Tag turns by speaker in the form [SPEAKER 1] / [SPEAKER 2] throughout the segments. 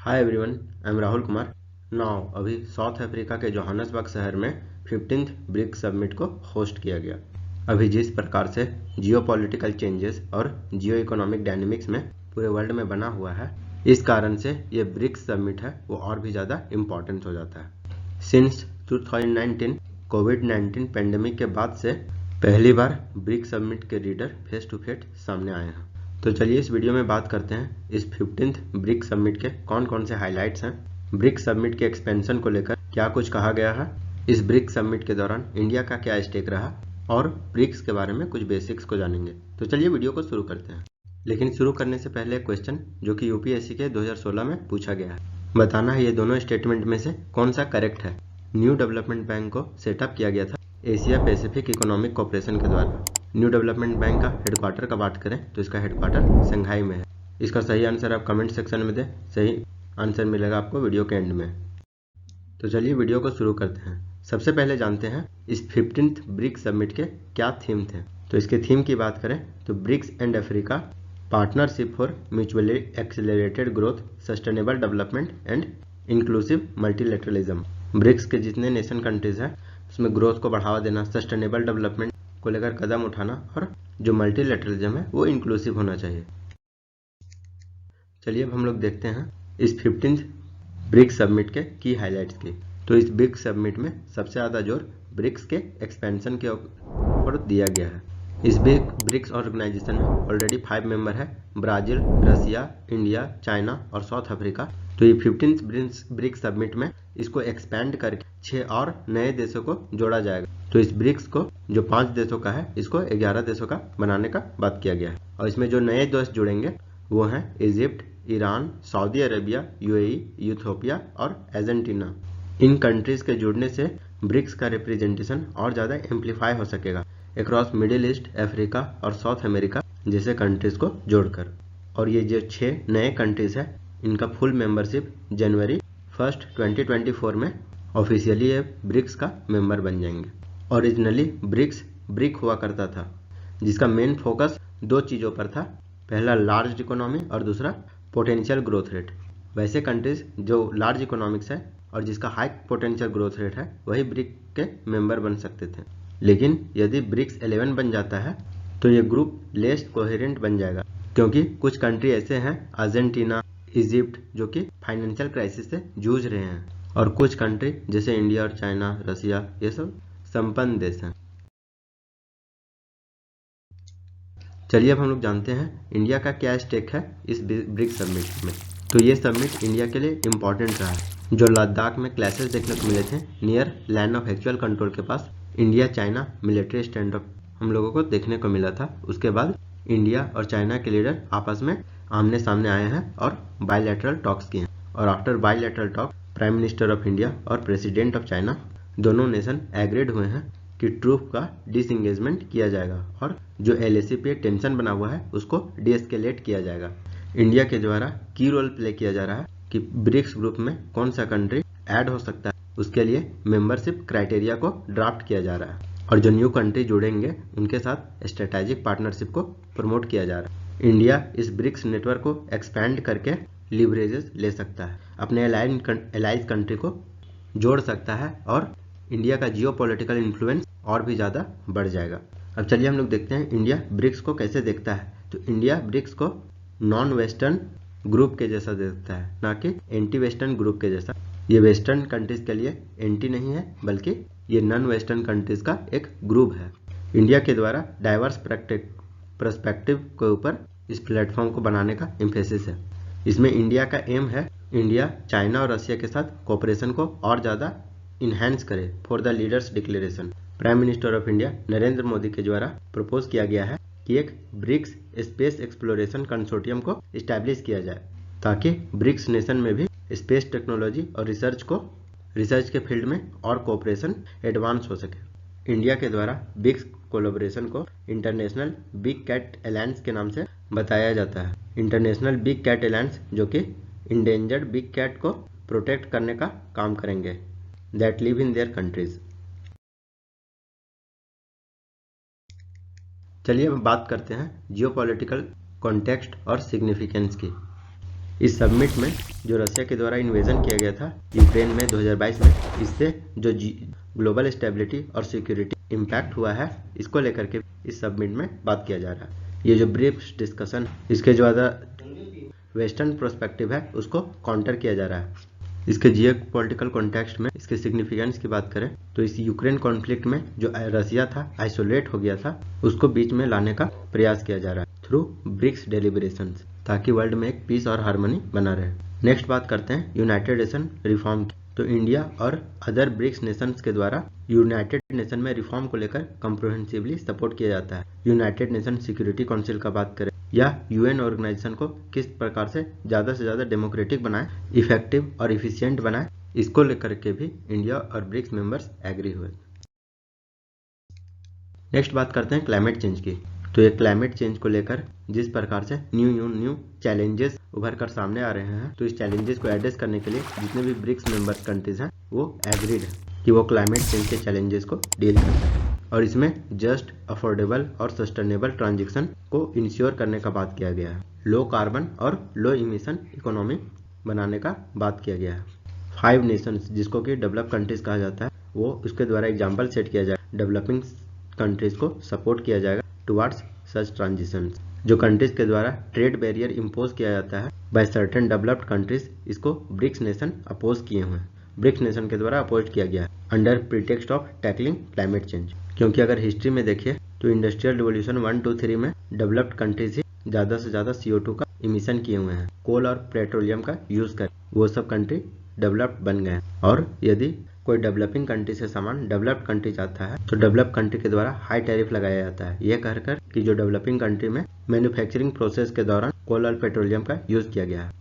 [SPEAKER 1] Hi everyone, I am Rahul Kumar. Now अभी south Africa के Johannesburg शहर में 15th ब्रिक्स समिट को होस्ट किया गया। अभी जिस प्रकार से जियो पॉलिटिकल चेंजेस और जियो इकोनॉमिक डायनेमिक्स में पूरे वर्ल्ड में बना हुआ है, इस कारण से ये ब्रिक्स समिट है वो और भी ज़्यादा इम्पोर्टेंट हो जाता है। सिंस 2019 कोविड-19 पेंडेमिक के बाद से पहली बार ब्रिक्स समिट के लीडर फेस टू फेस सामने आए हैं। तो चलिए इस वीडियो में बात करते हैं इस 15th ब्रिक्स समिट के कौन कौन से हाइलाइट्स हैं, ब्रिक्स समिट के एक्सपेंशन को लेकर क्या कुछ कहा गया है, इस ब्रिक्स समिट के दौरान इंडिया का क्या स्टेक रहा और ब्रिक्स के बारे में कुछ बेसिक्स को जानेंगे। तो चलिए वीडियो को शुरू करते हैं। लेकिन शुरू करने से पहले एक क्वेश्चन जो कि यूपीएससी के 2016 में पूछा गया है, बताना है ये दोनों स्टेटमेंट में से कौन सा करेक्ट है। न्यू डेवलपमेंट बैंक को सेटअप किया गया था एशिया पैसिफिक इकोनॉमिक कॉर्पोरेशन के द्वारा। न्यू डेवलपमेंट बैंक का हेडक्वार्टर का बात करें तो इसका हेडक्वार्टर शंघाई में है। इसका सही आंसर आप कमेंट सेक्शन में दें, सही आंसर मिलेगा आपको वीडियो के एंड में। तो चलिए वीडियो को शुरू करते हैं। सबसे पहले जानते हैं इस 15th ब्रिक्स समिट के क्या थीम थे। तो इसके थीम की बात करें तो BRICS and Africa partnership for mutually accelerated growth, sustainable development and inclusive multilateralism. BRICS के जितने नेशन कंट्रीज हैं उसमें ग्रोथ को बढ़ावा देना, सस्टेनेबल डेवलपमेंट को लेकर कदम उठाना और जो मल्टीलेटरलिज्म है वो इंक्लूसिव होना चाहिए। चलिए अब हम लोग देखते हैं इस 15th ब्रिक्स समिट के की हाइलाइट्स की। तो इस ब्रिक्स समिट में सबसे ज़्यादा जोर ब्रिक्स के एक्सपेंशन के ऊपर दिया गया है। इस ब्रिक्स ऑर्गेनाइजेशन में ऑलरेडी 5 मेंबर है, ब्राज़ील, रसिया, इंडिया, चाइना और साउथ अफ्रीका। तो ये 15th ब्रिक्स समिट में इसको एक्सपैंड करके 6 और नए देशों को जोड़ा जाएगा। तो इस ब्रिक्स को जो 5 देशों का है इसको 11 देशों का बनाने का बात किया गया है। और इसमें जो नए देश जुड़ेंगे वो हैं Egypt, Iran, Saudi Arabia, UAE, Ethiopia और अर्जेंटीना। इन कंट्रीज के जुड़ने से ब्रिक्स का रिप्रेजेंटेशन और ज़्यादा एम्पलीफाई हो सकेगा अक्रॉस मिडिल ईस्ट, अफ्रीका और साउथ अमेरिका जैसे कंट्रीज को जोड़कर। और ये जो 6 नए कंट्रीज है इनका फुल मेंबरशिप जनवरी 1 2024 में ऑफिशियली ये ब्रिक्स का मेंबर बन जाएंगे। ओरिजिनली ब्रिक्स ब्रिक हुआ करता था जिसका मेन फोकस 2 चीज़ों पर था, पहला लार्ज इकोनॉमी और दूसरा पोटेंशियल ग्रोथ रेट। वैसे कंट्रीज जो लार्ज इकोनॉमिक्स है और जिसका हाई पोटेंशियल ग्रोथ रेट है वही ब्रिक के मेंबर बन सकते थे। लेकिन यदि ब्रिक्स 11 बन जाता है तो ये ग्रुप लेस कोहेरेंट बन जाएगा, क्योंकि कुछ कंट्री ऐसे हैं अर्जेंटीना, इजिप्ट जो कि फाइनेंशियल क्राइसिस से जूझ रहे हैं, और कुछ कंट्री जैसे इंडिया और चाइना, रसिया, ये सब संपन्न देश हैं। चलिए अब हम लोग जानते हैं इंडिया का क्या स्टेक है इस ब्रिक्स समिट में। तो ये समिट इंडिया के लिए इम्पोर्टेंट रहा है। जो लद्दाख में क्लैशेस देखने को मिले थे near land of actual control के पास, India China military stand up हम लोगों को देखने को मिला था। उसके बाद इंडिया और चाइना के लीडर आपस में आमने सामने आए हैं और बायलैटरल टॉक्स किए हैं। और after bilateral talk prime minister of India और प्रेसिडेंट ऑफ चाइना दोनों नेशन एग्रीड हुए हैं कि ट्रूप का डिसएंगेजमेंट किया जाएगा और जो एलएसी पे टेंशन बना हुआ है उसको डीएस्केलेट किया जाएगा। इंडिया के द्वारा की रोल प्ले किया जा रहा है कि ब्रिक्स ग्रुप में कौन सा कंट्री ऐड हो सकता है, उसके लिए मेंबरशिप क्राइटेरिया को ड्राफ्ट किया जा रहा है। और जो न्यू कंट्री जुड़ेंगे उनके साथ स्ट्रेटेजिक पार्टनरशिप को प्रमोट किया जा रहा है। इंडिया इस ब्रिक्स नेटवर्क को एक्सपैंड करके लिवरेजेस ले सकता है, अपने एलाइज कंट्री को जोड़ सकता है और इंडिया का जियो पॉलिटिकल इन्फ्लुएंस और भी ज़्यादा बढ़ जाएगा। अब चलिए हम लोग देखते हैं इंडिया ब्रिक्स को कैसे देखता है। तो इंडिया ब्रिक्स को नॉन वेस्टर्न ग्रुप के जैसा देखता है, ना कि एंटी वेस्टर्न ग्रुप के जैसा। ये वेस्टर्न कंट्रीज के लिए एंटी नहीं है, बल्कि ये नॉन वेस्टर्न कंट्रीज का एक ग्रुप है। इंडिया के द्वारा डाइवर्स पर्सपेक्टिव के ऊपर इस प्लेटफॉर्म को बनाने का एम्फेसिस है। इसमें इंडिया का एम है इंडिया चाइना और रसिया के साथ कोऑपरेशन को और ज़्यादा इन्हेंस करे for the leaders declaration. Prime minister of India Narendra Modi के द्वारा प्रपोज किया गया है कि एक ब्रिक्स स्पेस एक्सप्लोरेशन कंसोर्टियम को इस्टेब्लिश किया जाए, ताकि ब्रिक्स नेशन में भी स्पेस टेक्नोलॉजी और रिसर्च के फील्ड में और कोऑपरेशन एडवांस हो सके। इंडिया के द्वारा ब्रिक्स कोलैबोरेशन को इंटरनेशनल बिग कैट अलायंस के नाम से बताया जाता है। इंटरनेशनल बिग कैट अलायंस जो कि इंडेंजर्ड बिग कैट को प्रोटेक्ट करने का काम करेंगे that live in their countries। चलिए अब बात करते हैं जियोपॉलिटिकल कॉन्टेक्स्ट और सिग्निफिकेंस की। इस समिट में जो रसिया के द्वारा इन्वेजन किया गया था यूक्रेन में 2022 में, इससे जो ग्लोबल स्टेबिलिटी और सिक्योरिटी इम्पैक्ट हुआ है, इसको लेकर के इस समिट में बात किया जा रहा है। ये जो ब्रीफ डिस्कशन, इसके जो वेस्टर्न प्रोस्पेक्टिव है उसको काउंटर किया जा रहा है। इसके जियोपॉलिटिकल कॉन्टेक्स्ट में इसके सिग्निफिकेंस की बात करें तो इस यूक्रेन कॉन्फ्लिक्ट में जो रसिया था आइसोलेट हो गया था, उसको बीच में लाने का प्रयास किया जा रहा है थ्रू ब्रिक्स डेलिब्रेशंस, ताकि वर्ल्ड में एक पीस और हार्मनी बना रहे। नेक्स्ट बात करते हैं यूनाइटेड नेशन रिफॉर्म की। तो इंडिया और अदर ब्रिक्स नेशंस के द्वारा यूनाइटेड नेशन में रिफॉर्म को लेकर कम्प्रिहेंसिवली सपोर्ट किया जाता है। यूनाइटेड नेशन सिक्योरिटी काउंसिल का बात करें या यूएन ऑर्गेनाइजेशन को किस प्रकार से ज्यादा डेमोक्रेटिक बनाए, इफेक्टिव और इफिशिएंट बनाए, इसको लेकर के भी इंडिया और ब्रिक्स मेंबर्स एग्री हुए। नेक्स्ट बात करते हैं क्लाइमेट चेंज की। तो ये क्लाइमेट चेंज को लेकर जिस प्रकार से न्यू चैलेंजेस उभर कर सामने आ रहे हैं, तो इस चैलेंजेस को एड्रेस करने के लिए जितने भी ब्रिक्स मेंबर्स कंट्रीज हैं वो एग्रीड है कि वो क्लाइमेट चेंज के चैलेंजेस को डील कर सकें, और इसमें जस्ट, अफोर्डेबल और सस्टेनेबल ट्रांजिशन को इंश्योर करने का बात किया गया है। लो कार्बन और लो इमिशन इकोनॉमी बनाने का बात किया गया है। 5 नेशंस जिसको कि डेवलप कंट्रीज कहा जाता है, वो उसके द्वारा एग्जाम्पल सेट किया जाए, डेवलपिंग कंट्रीज को सपोर्ट किया जाएगा टुवर्ड्स सच ट्रांजिशंस। जो कंट्रीज के द्वारा ट्रेड बैरियर इम्पोज किया जाता है बाय सर्टेन डेवलप्ड कंट्रीज, इसको ब्रिक्स नेशन अपोज किए हुए हैं, ब्रिक्स नेशन के द्वारा अपोज किया गया है under pretext of tackling climate change. क्योंकि अगर हिस्ट्री में देखिए तो इंडस्ट्रियल रिवोल्यूशन 1, 2, 3 में डेवलप्ड कंट्रीज ही ज्यादा से ज्यादा CO2 का इमिशन किए हुए हैं। कोल और पेट्रोलियम का यूज कर वो सब कंट्री डेवलप्ड बन गए हैं, और यदि कोई डेवलपिंग कंट्री से सामान डेवलप्ड कंट्री जाता है तो डेवलप्ड कंट्री के द्वारा हाई टैरिफ लगाया जाता है, यह कहकर कि जो डेवलपिंग कंट्री में मैन्युफैक्चरिंग प्रोसेस के दौरान कोल और पेट्रोलियम का यूज किया गया है।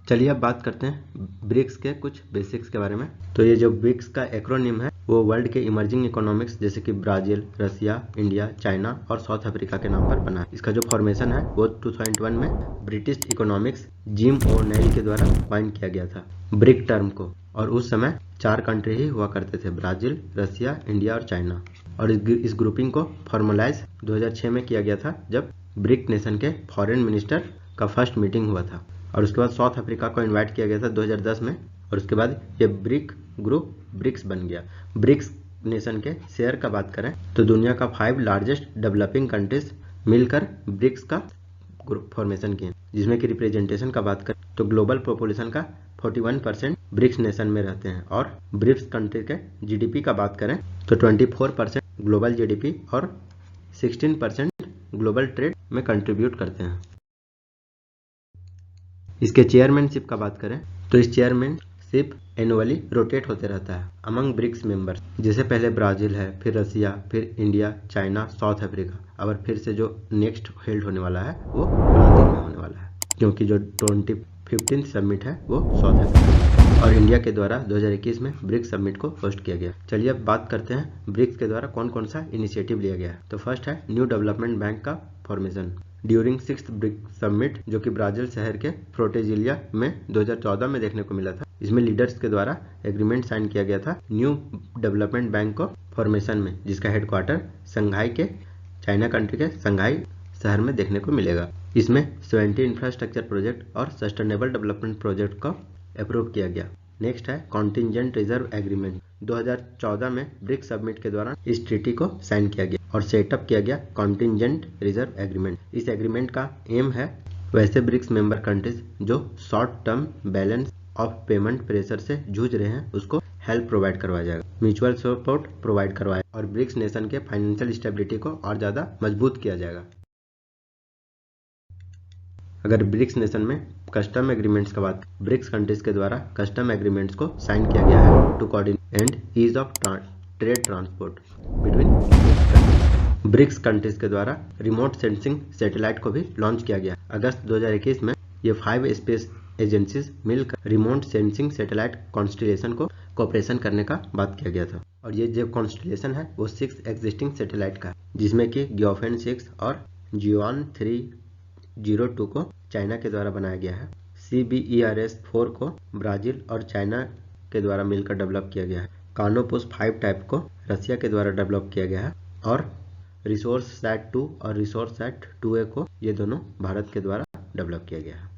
[SPEAKER 1] चलिए अब बात करते हैं ब्रिक्स के कुछ बेसिक्स के बारे में। तो ये जो ब्रिक्स का एक्रोनिम है वो वर्ल्ड के इमर्जिंग इकोनॉमिक्स जैसे कि ब्राजील, रसिया, इंडिया, चाइना और साउथ अफ्रीका के नाम पर बना है। इसका जो फॉर्मेशन है वो 2001 में ब्रिटिश इकोनॉमिक्स जिम ओ'नेल के द्वारा कॉइन किया गया था ब्रिक टर्म को, और उस समय 4 कंट्री ही हुआ करते थे, ब्राजील, रसिया, इंडिया और चाइना। और इस ग्रुपिंग को फॉर्मलाइज 2006 में किया गया था जब ब्रिक नेशन के फॉरेन मिनिस्टर का फर्स्ट मीटिंग हुआ था, और उसके बाद साउथ अफ्रीका को इनवाइट किया गया था 2010 में, और उसके बाद ये ब्रिक ग्रुप ब्रिक्स बन गया। ब्रिक्स नेशन के शेयर का बात करें तो दुनिया का 5 लार्जेस्ट डेवलपिंग कंट्रीज मिलकर ब्रिक्स का ग्रुप फॉर्मेशन किए, जिसमें कि रिप्रेजेंटेशन का बात करें तो ग्लोबल पॉपुलेशन का 41% ब्रिक्स नेशन में रहते हैं, और ब्रिक्स कंट्री के GDP का बात करें तो 24% ग्लोबल GDP और 16% ग्लोबल ट्रेड में कंट्रीब्यूट करते हैं। इसके चेयरमैनशिप का बात करें तो इस चेयरमैनशिप एनुअली रोटेट होते रहता है अमंग ब्रिक्स मेंबर्स, जैसे पहले ब्राजील है, फिर रसिया, फिर इंडिया, चाइना, साउथ अफ्रीका, और फिर से जो नेक्स्ट हेल्ड होने वाला है वो ब्राजील में होने वाला है, क्योंकि जो 2015 समिट है वो साउथ अफ्रीका और इंडिया के द्वारा 2021 में ब्रिक्स समिट को होस्ट किया गया। चलिए अब बात करते हैं ब्रिक्स के द्वारा कौन कौन सा इनिशिएटिव लिया गया है। तो फर्स्ट है न्यू डेवलपमेंट बैंक का formation during 6th BRICS summit, जो कि ब्राजील शहर के फ्रोटेजिलिया में 2014 में देखने को मिला था। इसमें लीडर्स के द्वारा एग्रीमेंट साइन किया गया था न्यू डेवलपमेंट बैंक को फॉर्मेशन में, जिसका हेडक्वार्टर संघाई के चाइना कंट्री के संघाई शहर में देखने को मिलेगा। इसमें 70 इंफ्रास्ट्रक्चर प्रोजेक्ट और सस्टेनेबल डेवलपमेंट प्रोजेक्ट को अप्रूव किया गया। नेक्स्ट है कॉन्टिजेंट रिजर्व एग्रीमेंट। 2014 में ब्रिक्स समिट के दौरान इस ट्रीटी को साइन किया गया और सेटअप किया गया कॉन्टिजेंट रिजर्व एग्रीमेंट। इस एग्रीमेंट का एम है वैसे ब्रिक्स मेंबर कंट्रीज जो short term balance of payment pressure से जूझ रहे हैं उसको हेल्प प्रोवाइड करवाया जाएगा, म्यूचुअल सपोर्ट प्रोवाइड करवाया, और ब्रिक्स नेशन के फाइनेंशियल स्टेबिलिटी को और ज्यादा मजबूत किया जाएगा। अगर ब्रिक्स नेशन में कस्टम एग्रीमेंट्स का बात, ब्रिक्स कंट्रीज के द्वारा कस्टम एग्रीमेंट्स को साइन किया गया है to coordinate and ease of trade transport between BRICS countries के द्वारा रिमोट सेंसिंग सैटेलाइट को भी लॉन्च किया गया। अगस्त 2021 में ये 5 स्पेस एजेंसीज मिलकर रिमोट सेंसिंग सैटेलाइट कॉन्स्टिलेशन को कोऑपरेशन करने का बात किया गया था, और ये जो कॉन्स्टिलेशन है वो 6 एग्जिस्टिंग सैटेलाइट का है, जिसमें कि ग्योफेन 6 और जियोन 302 को चाइना के द्वारा बनाया गया है। CBERS 4 को ब्राजील और चाइना के द्वारा मिलकर डेवलप किया गया है। कानोपुस 5 टाइप को रसिया के द्वारा डेवलप किया गया है, और रिसोर्स सैट 2 और रिसोर्स सैट 2A को ये दोनों भारत के द्वारा डेवलप किया गया है।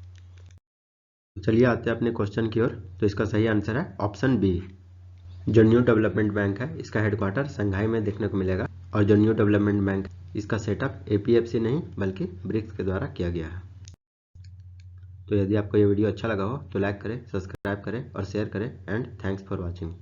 [SPEAKER 1] चलिए आते हैं अपने क्वेश्चन की ओर। तो इसका सही आंसर है ऑप्शन बी। जो न्यू डेवलपमेंट बैंक है इसका हेडक्वार्टर संघाई में देखने को मिलेगा, और जो न्यू डेवलपमेंट बैंक इसका सेटअप APFC नहीं बल्कि ब्रिक्स के द्वारा किया गया है। तो यदि आपको ये वीडियो अच्छा लगा हो तो लाइक करें, सब्सक्राइब करें और शेयर करें। And thanks for watching.